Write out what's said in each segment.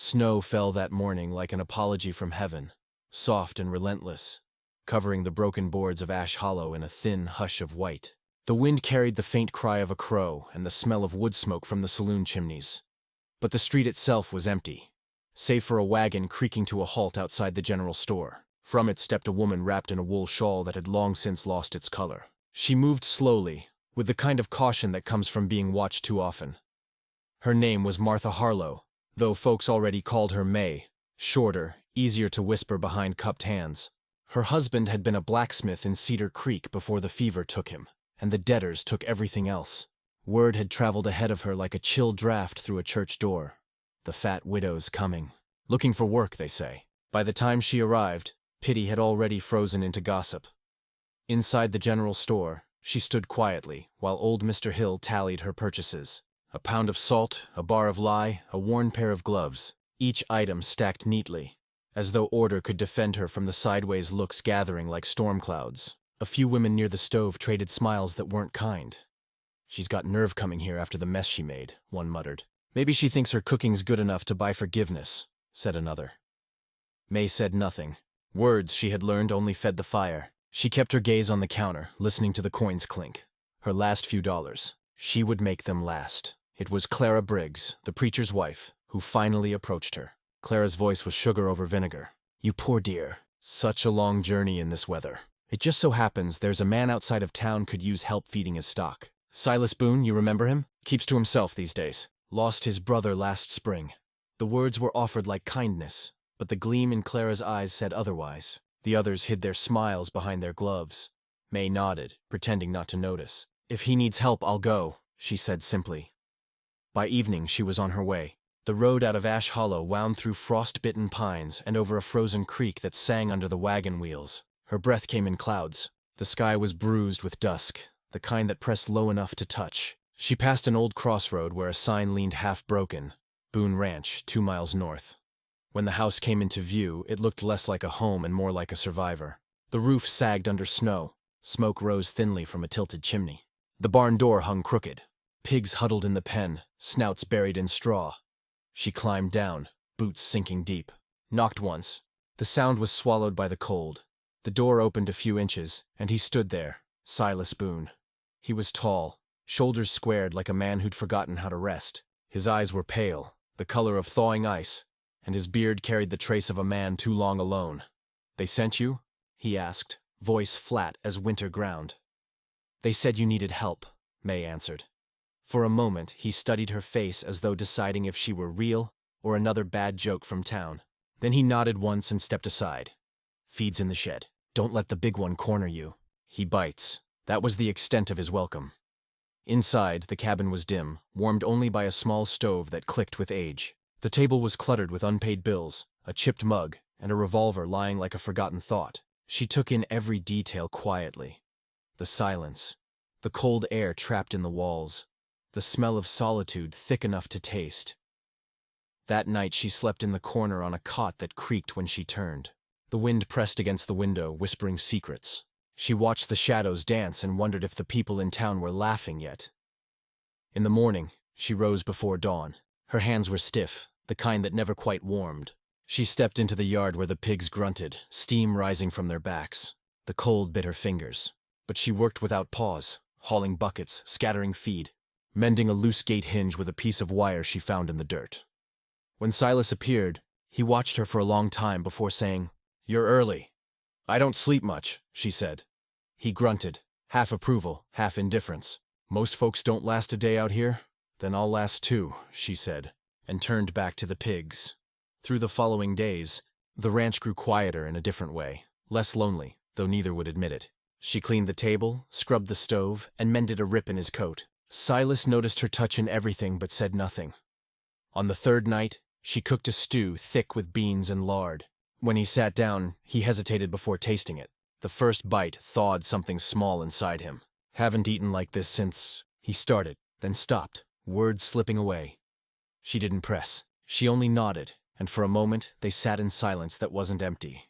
Snow fell that morning like an apology from heaven, soft and relentless, covering the broken boards of Ash Hollow in a thin hush of white. The wind carried the faint cry of a crow and the smell of wood smoke from the saloon chimneys. But the street itself was empty, save for a wagon creaking to a halt outside the general store. From it stepped a woman wrapped in a wool shawl that had long since lost its color. She moved slowly, with the kind of caution that comes from being watched too often. Her name was Martha Harlow, though folks already called her May, shorter, easier to whisper behind cupped hands. Her husband had been a blacksmith in Cedar Creek before the fever took him, and the debtors took everything else. Word had traveled ahead of her like a chill draft through a church door. The fat widow's coming. Looking for work, they say. By the time she arrived, pity had already frozen into gossip. Inside the general store, she stood quietly, while old Mr. Hill tallied her purchases. A pound of salt, a bar of lye, a worn pair of gloves, each item stacked neatly, as though order could defend her from the sideways looks gathering like storm clouds. A few women near the stove traded smiles that weren't kind. "She's got nerve coming here after the mess she made," one muttered. "Maybe she thinks her cooking's good enough to buy forgiveness," said another. May said nothing. Words, she had learned, only fed the fire. She kept her gaze on the counter, listening to the coins clink. Her last few dollars. She would make them last. It was Clara Briggs, the preacher's wife, who finally approached her. Clara's voice was sugar over vinegar. "You poor dear. Such a long journey in this weather. It just so happens there's a man outside of town could use help feeding his stock. Silas Boone, you remember him? Keeps to himself these days. Lost his brother last spring." The words were offered like kindness, but the gleam in Clara's eyes said otherwise. The others hid their smiles behind their gloves. May nodded, pretending not to notice. "If he needs help, I'll go," she said simply. By evening, she was on her way. The road out of Ash Hollow wound through frost-bitten pines and over a frozen creek that sang under the wagon wheels. Her breath came in clouds. The sky was bruised with dusk, the kind that pressed low enough to touch. She passed an old crossroad where a sign leaned half-broken, Boone Ranch, 2 miles north. When the house came into view, it looked less like a home and more like a survivor. The roof sagged under snow. Smoke rose thinly from a tilted chimney. The barn door hung crooked. Pigs huddled in the pen, snouts buried in straw. She climbed down, boots sinking deep. Knocked once. The sound was swallowed by the cold. The door opened a few inches, and he stood there, Silas Boone. He was tall, shoulders squared like a man who'd forgotten how to rest. His eyes were pale, the color of thawing ice, and his beard carried the trace of a man too long alone. "They sent you?" he asked, voice flat as winter ground. "They said you needed help," May answered. For a moment, he studied her face as though deciding if she were real or another bad joke from town. Then he nodded once and stepped aside. "Feed's in the shed. Don't let the big one corner you. He bites." That was the extent of his welcome. Inside, the cabin was dim, warmed only by a small stove that clicked with age. The table was cluttered with unpaid bills, a chipped mug, and a revolver lying like a forgotten thought. She took in every detail quietly. The silence, the cold air trapped in the walls, the smell of solitude thick enough to taste. That night she slept in the corner on a cot that creaked when she turned. The wind pressed against the window, whispering secrets. She watched the shadows dance and wondered if the people in town were laughing yet. In the morning, she rose before dawn. Her hands were stiff, the kind that never quite warmed. She stepped into the yard where the pigs grunted, steam rising from their backs. The cold bit her fingers, but she worked without pause, hauling buckets, scattering feed, mending a loose gate hinge with a piece of wire she found in the dirt. When Silas appeared, he watched her for a long time before saying, "You're early." "I don't sleep much," she said. He grunted, half approval, half indifference. "Most folks don't last a day out here." "Then I'll last 2, she said, and turned back to the pigs. Through the following days, the ranch grew quieter in a different way, less lonely, though neither would admit it. She cleaned the table, scrubbed the stove, and mended a rip in his coat. Silas noticed her touch in everything but said nothing. On the 3rd night, she cooked a stew thick with beans and lard. When he sat down, he hesitated before tasting it. The first bite thawed something small inside him. "Haven't eaten like this since—" he started, then stopped, words slipping away. She didn't press. She only nodded, and for a moment they sat in silence that wasn't empty.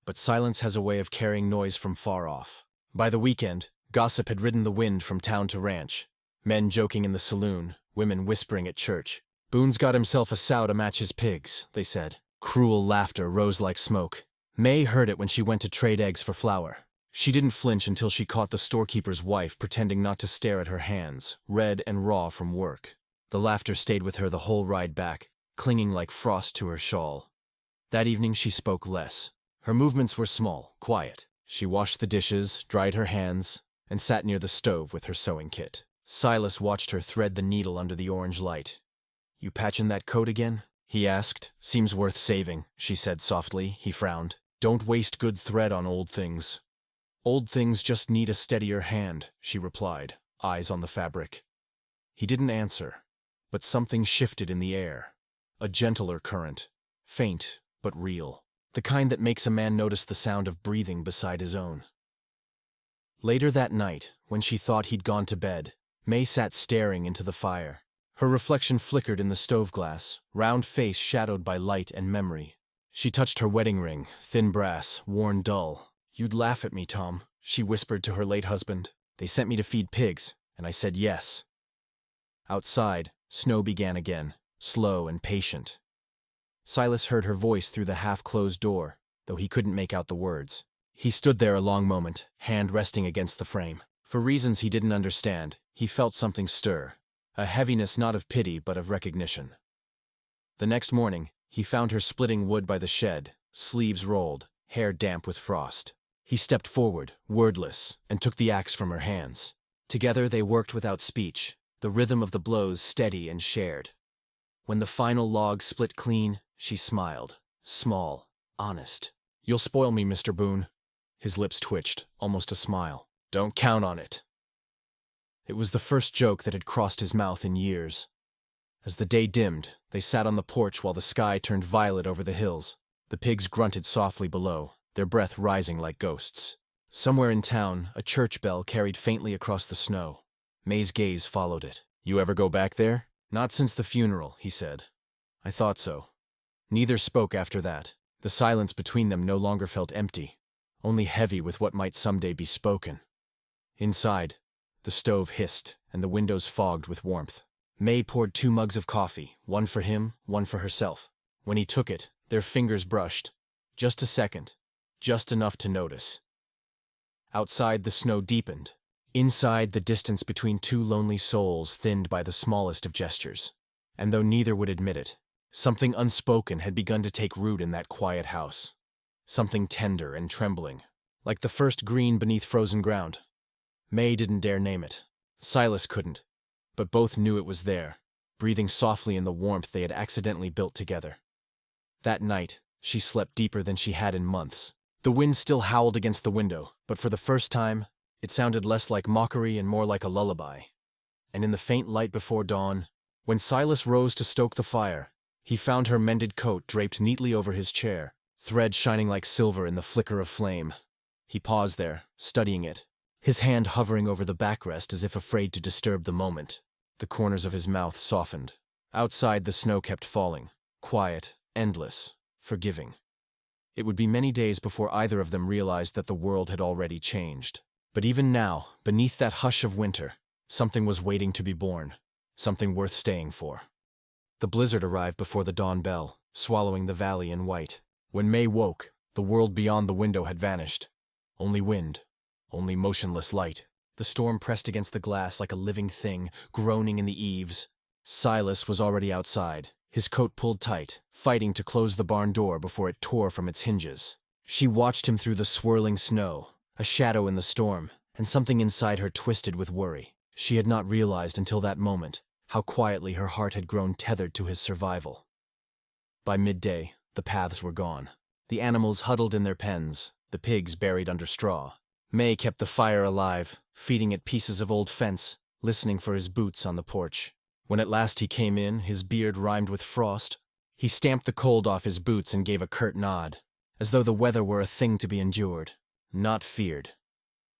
But silence has a way of carrying noise from far off. By the weekend, gossip had ridden the wind from town to ranch. Men joking in the saloon, women whispering at church. Boone's got himself a sow to match his pigs, they said. Cruel laughter rose like smoke. May heard it when she went to trade eggs for flour. She didn't flinch until she caught the storekeeper's wife pretending not to stare at her hands, red and raw from work. The laughter stayed with her the whole ride back, clinging like frost to her shawl. That evening she spoke less. Her movements were small, quiet. She washed the dishes, dried her hands, and sat near the stove with her sewing kit. Silas watched her thread the needle under the orange light. "You patchin' that coat again?" he asked. "Seems worth saving," she said softly. He frowned. "Don't waste good thread on old things." "Old things just need a steadier hand," she replied, eyes on the fabric. He didn't answer, but something shifted in the air. A gentler current, faint but real. The kind that makes a man notice the sound of breathing beside his own. Later that night, when she thought he'd gone to bed, May sat staring into the fire. Her reflection flickered in the stove glass, round face shadowed by light and memory. She touched her wedding ring, thin brass, worn dull. "You'd laugh at me, Tom," she whispered to her late husband. "They sent me to feed pigs, and I said yes." Outside, snow began again, slow and patient. Silas heard her voice through the half-closed door, though he couldn't make out the words. He stood there a long moment, hand resting against the frame. For reasons he didn't understand, he felt something stir, a heaviness not of pity but of recognition. The next morning, he found her splitting wood by the shed, sleeves rolled, hair damp with frost. He stepped forward, wordless, and took the axe from her hands. Together they worked without speech, the rhythm of the blows steady and shared. When the final log split clean, she smiled, small, honest. "You'll spoil me, Mr. Boone." His lips twitched, almost a smile. "Don't count on it." It was the first joke that had crossed his mouth in years. As the day dimmed, they sat on the porch while the sky turned violet over the hills. The pigs grunted softly below, their breath rising like ghosts. Somewhere in town, a church bell carried faintly across the snow. May's gaze followed it. "You ever go back there?" "Not since the funeral," he said. "I thought so." Neither spoke after that. The silence between them no longer felt empty, only heavy with what might someday be spoken. Inside, the stove hissed, and the windows fogged with warmth. May poured 2 mugs of coffee, one for him, one for herself. When he took it, their fingers brushed. Just a second, just enough to notice. Outside, the snow deepened. Inside, the distance between 2 lonely souls thinned by the smallest of gestures. And though neither would admit it, something unspoken had begun to take root in that quiet house. Something tender and trembling, like the first green beneath frozen ground. May didn't dare name it. Silas couldn't, but both knew it was there, breathing softly in the warmth they had accidentally built together. That night, she slept deeper than she had in months. The wind still howled against the window, but for the first time, it sounded less like mockery and more like a lullaby. And in the faint light before dawn, when Silas rose to stoke the fire, he found her mended coat draped neatly over his chair, thread shining like silver in the flicker of flame. He paused there, studying it, his hand hovering over the backrest as if afraid to disturb the moment. The corners of his mouth softened. Outside, the snow kept falling, quiet, endless, forgiving. It would be many days before either of them realized that the world had already changed. But even now, beneath that hush of winter, something was waiting to be born, something worth staying for. The blizzard arrived before the dawn bell, swallowing the valley in white. When May woke, the world beyond the window had vanished. Only wind, only motionless light. The storm pressed against the glass like a living thing, groaning in the eaves. Silas was already outside, his coat pulled tight, fighting to close the barn door before it tore from its hinges. She watched him through the swirling snow, a shadow in the storm, and something inside her twisted with worry. She had not realized until that moment how quietly her heart had grown tethered to his survival. By midday, the paths were gone. The animals huddled in their pens, the pigs buried under straw. May kept the fire alive, feeding it pieces of old fence, listening for his boots on the porch. When at last he came in, his beard rimed with frost, he stamped the cold off his boots and gave a curt nod, as though the weather were a thing to be endured, not feared.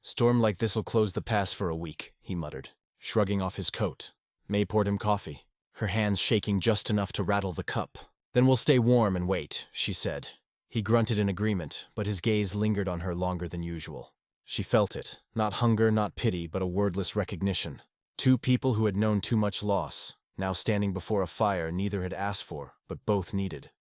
"Storm like this'll close the pass for a week," he muttered, shrugging off his coat. May poured him coffee, her hands shaking just enough to rattle the cup. "Then we'll stay warm and wait," she said. He grunted in agreement, but his gaze lingered on her longer than usual. She felt it, not hunger, not pity, but a wordless recognition. 2 people who had known too much loss, now standing before a fire neither had asked for, but both needed.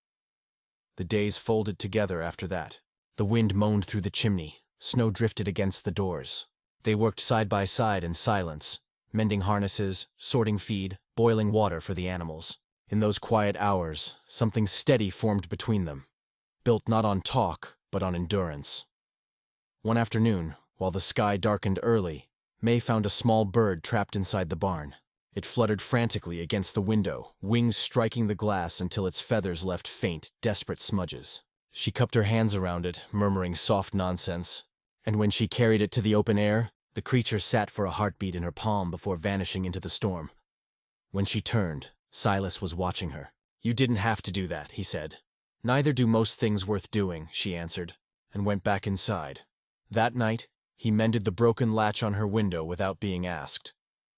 The days folded together after that. The wind moaned through the chimney, snow drifted against the doors. They worked side by side in silence, mending harnesses, sorting feed, boiling water for the animals. In those quiet hours, something steady formed between them, built not on talk, but on endurance. One afternoon, while the sky darkened early, May found a small bird trapped inside the barn. It fluttered frantically against the window, wings striking the glass until its feathers left faint, desperate smudges. She cupped her hands around it, murmuring soft nonsense, and when she carried it to the open air, the creature sat for a heartbeat in her palm before vanishing into the storm. When she turned, Silas was watching her. "You didn't have to do that," he said. "Neither do most things worth doing," she answered, and went back inside. That night, he mended the broken latch on her window without being asked.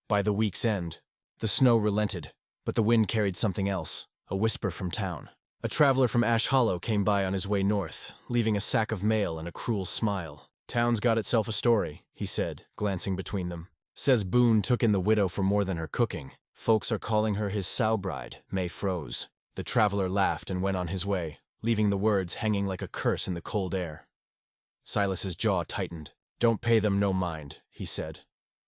By the week's end, the snow relented, but the wind carried something else, a whisper from town. A traveler from Ash Hollow came by on his way north, leaving a sack of mail and a cruel smile. "Town's got itself a story," he said, glancing between them. "Says Boone took in the widow for more than her cooking. Folks are calling her his sow bride." May froze. The traveler laughed and went on his way, leaving the words hanging like a curse in the cold air. Silas's jaw tightened. "Don't pay them no mind," he said.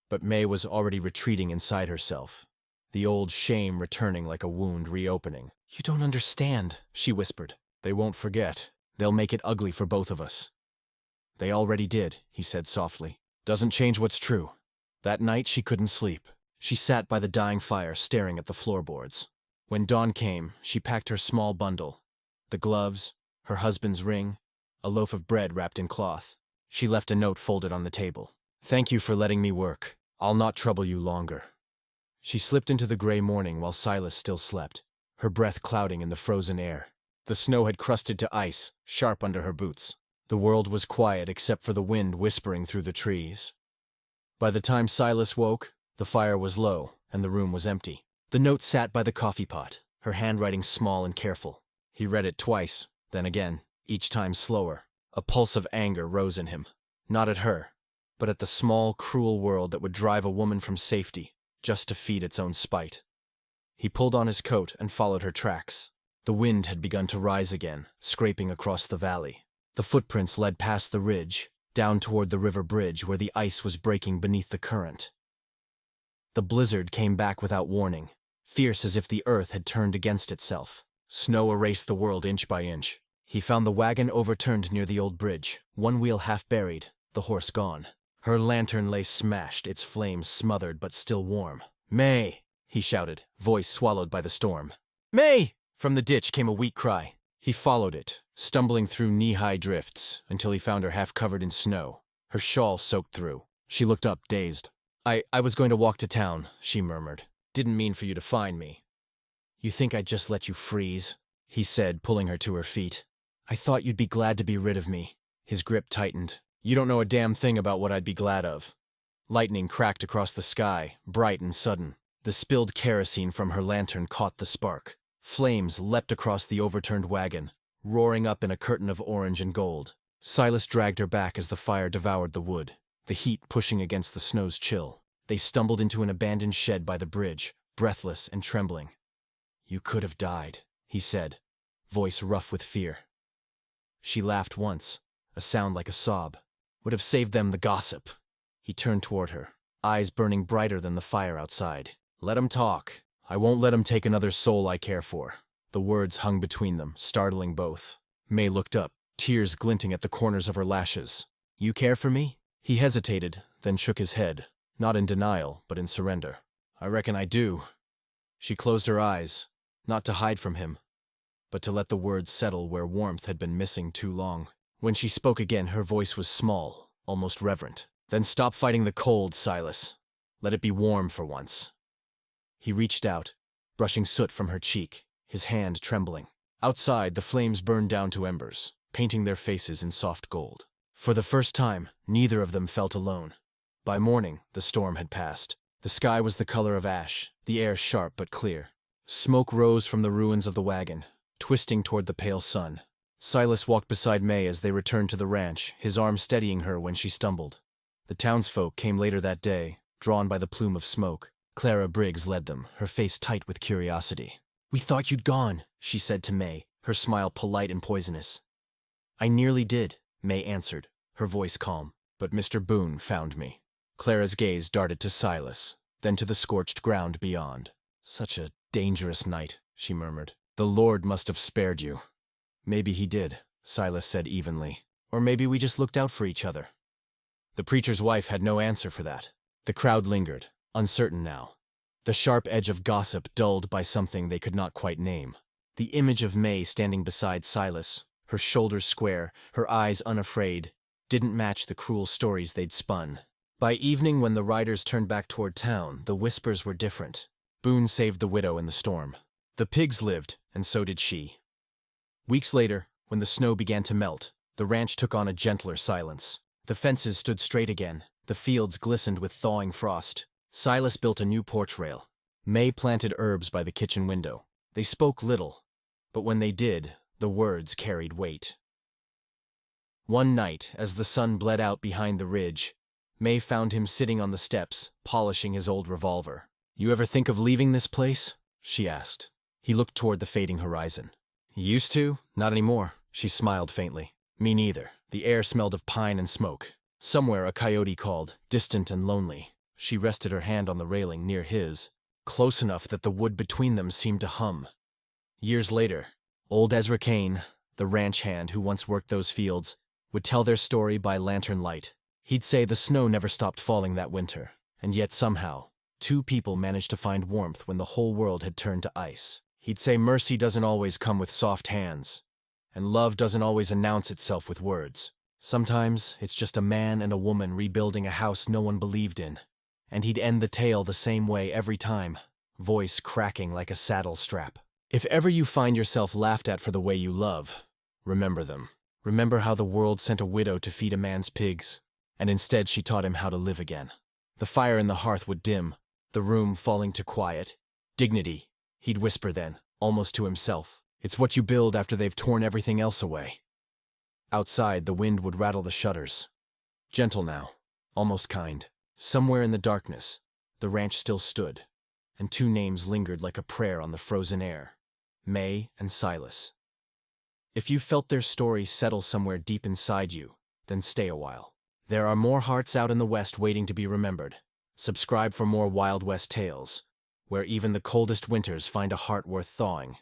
But May was already retreating inside herself, the old shame returning like a wound reopening. "You don't understand," she whispered. "They won't forget. They'll make it ugly for both of us." "They already did," he said softly. "Doesn't change what's true." That night she couldn't sleep. She sat by the dying fire staring at the floorboards. When dawn came, she packed her small bundle. The gloves, her husband's ring, a loaf of bread wrapped in cloth. She left a note folded on the table. "Thank you for letting me work. I'll not trouble you longer." She slipped into the gray morning while Silas still slept, her breath clouding in the frozen air. The snow had crusted to ice, sharp under her boots. The world was quiet except for the wind whispering through the trees. By the time Silas woke, the fire was low and the room was empty. The note sat by the coffee pot, her handwriting small and careful. He read it twice, then again, each time slower. A pulse of anger rose in him, not at her, but at the small, cruel world that would drive a woman from safety, just to feed its own spite. He pulled on his coat and followed her tracks. The wind had begun to rise again, scraping across the valley. The footprints led past the ridge, down toward the river bridge where the ice was breaking beneath the current. The blizzard came back without warning, fierce as if the earth had turned against itself. Snow erased the world inch by inch. He found the wagon overturned near the old bridge, one wheel half buried, the horse gone. Her lantern lay smashed, its flames smothered but still warm. "May!" he shouted, voice swallowed by the storm. "May!" From the ditch came a weak cry. He followed it, stumbling through knee-high drifts, until he found her half covered in snow, her shawl soaked through. She looked up, dazed. I was going to walk to town," she murmured. "Didn't mean for you to find me." "You think I'd just let you freeze?" he said, pulling her to her feet. "I thought you'd be glad to be rid of me." His grip tightened. "You don't know a damn thing about what I'd be glad of." Lightning cracked across the sky, bright and sudden. The spilled kerosene from her lantern caught the spark. Flames leapt across the overturned wagon, roaring up in a curtain of orange and gold. Silas dragged her back as the fire devoured the wood, the heat pushing against the snow's chill. They stumbled into an abandoned shed by the bridge, breathless and trembling. "You could have died," he said, voice rough with fear. She laughed once, a sound like a sob. "Would have saved them the gossip." He turned toward her, eyes burning brighter than the fire outside. "Let 'em talk. I won't let 'em take another soul I care for." The words hung between them, startling both. May looked up, tears glinting at the corners of her lashes. "You care for me?" He hesitated, then shook his head, not in denial, but in surrender. "I reckon I do." She closed her eyes, not to hide from him, but to let the words settle where warmth had been missing too long. When she spoke again, her voice was small, almost reverent. "Then stop fighting the cold, Silas. Let it be warm for once." He reached out, brushing soot from her cheek, his hand trembling. Outside, the flames burned down to embers, painting their faces in soft gold. For the first time, neither of them felt alone. By morning, the storm had passed. The sky was the color of ash, the air sharp but clear. Smoke rose from the ruins of the wagon, twisting toward the pale sun. Silas walked beside May as they returned to the ranch, his arm steadying her when she stumbled. The townsfolk came later that day, drawn by the plume of smoke. Clara Briggs led them, her face tight with curiosity. "We thought you'd gone," she said to May, her smile polite and poisonous. "I nearly did," May answered, her voice calm. "But Mr. Boone found me." Clara's gaze darted to Silas, then to the scorched ground beyond. "Such a dangerous night," she murmured. "The Lord must have spared you." "Maybe he did," Silas said evenly. "Or maybe we just looked out for each other." The preacher's wife had no answer for that. The crowd lingered, uncertain now, the sharp edge of gossip dulled by something they could not quite name. The image of May standing beside Silas, her shoulders square, her eyes unafraid, didn't match the cruel stories they'd spun. By evening, when the riders turned back toward town, the whispers were different. Boone saved the widow in the storm. The pigs lived, and so did she. Weeks later, when the snow began to melt, the ranch took on a gentler silence. The fences stood straight again, the fields glistened with thawing frost. Silas built a new porch rail. May planted herbs by the kitchen window. They spoke little, but when they did, the words carried weight. One night, as the sun bled out behind the ridge, May found him sitting on the steps, polishing his old revolver. "You ever think of leaving this place?" she asked. He looked toward the fading horizon. "Used to? Not anymore," she smiled faintly. "Me neither." The air smelled of pine and smoke. Somewhere a coyote called, distant and lonely. She rested her hand on the railing near his, close enough that the wood between them seemed to hum. Years later, old Ezra Kane, the ranch hand who once worked those fields, would tell their story by lantern light. He'd say the snow never stopped falling that winter, and yet somehow, two people managed to find warmth when the whole world had turned to ice. He'd say mercy doesn't always come with soft hands, and love doesn't always announce itself with words. Sometimes it's just a man and a woman rebuilding a house no one believed in, and he'd end the tale the same way every time, voice cracking like a saddle strap. If ever you find yourself laughed at for the way you love, remember them. Remember how the world sent a widow to feed a man's pigs, and instead she taught him how to live again. The fire in the hearth would dim, the room falling to quiet. "Dignity," he'd whisper then, almost to himself. "It's what you build after they've torn everything else away." Outside, the wind would rattle the shutters. Gentle now, almost kind. Somewhere in the darkness, the ranch still stood, and two names lingered like a prayer on the frozen air: May and Silas. If you felt their story settle somewhere deep inside you, then stay a while. There are more hearts out in the West waiting to be remembered. Subscribe for more Wild West tales, where even the coldest winters find a heart worth thawing.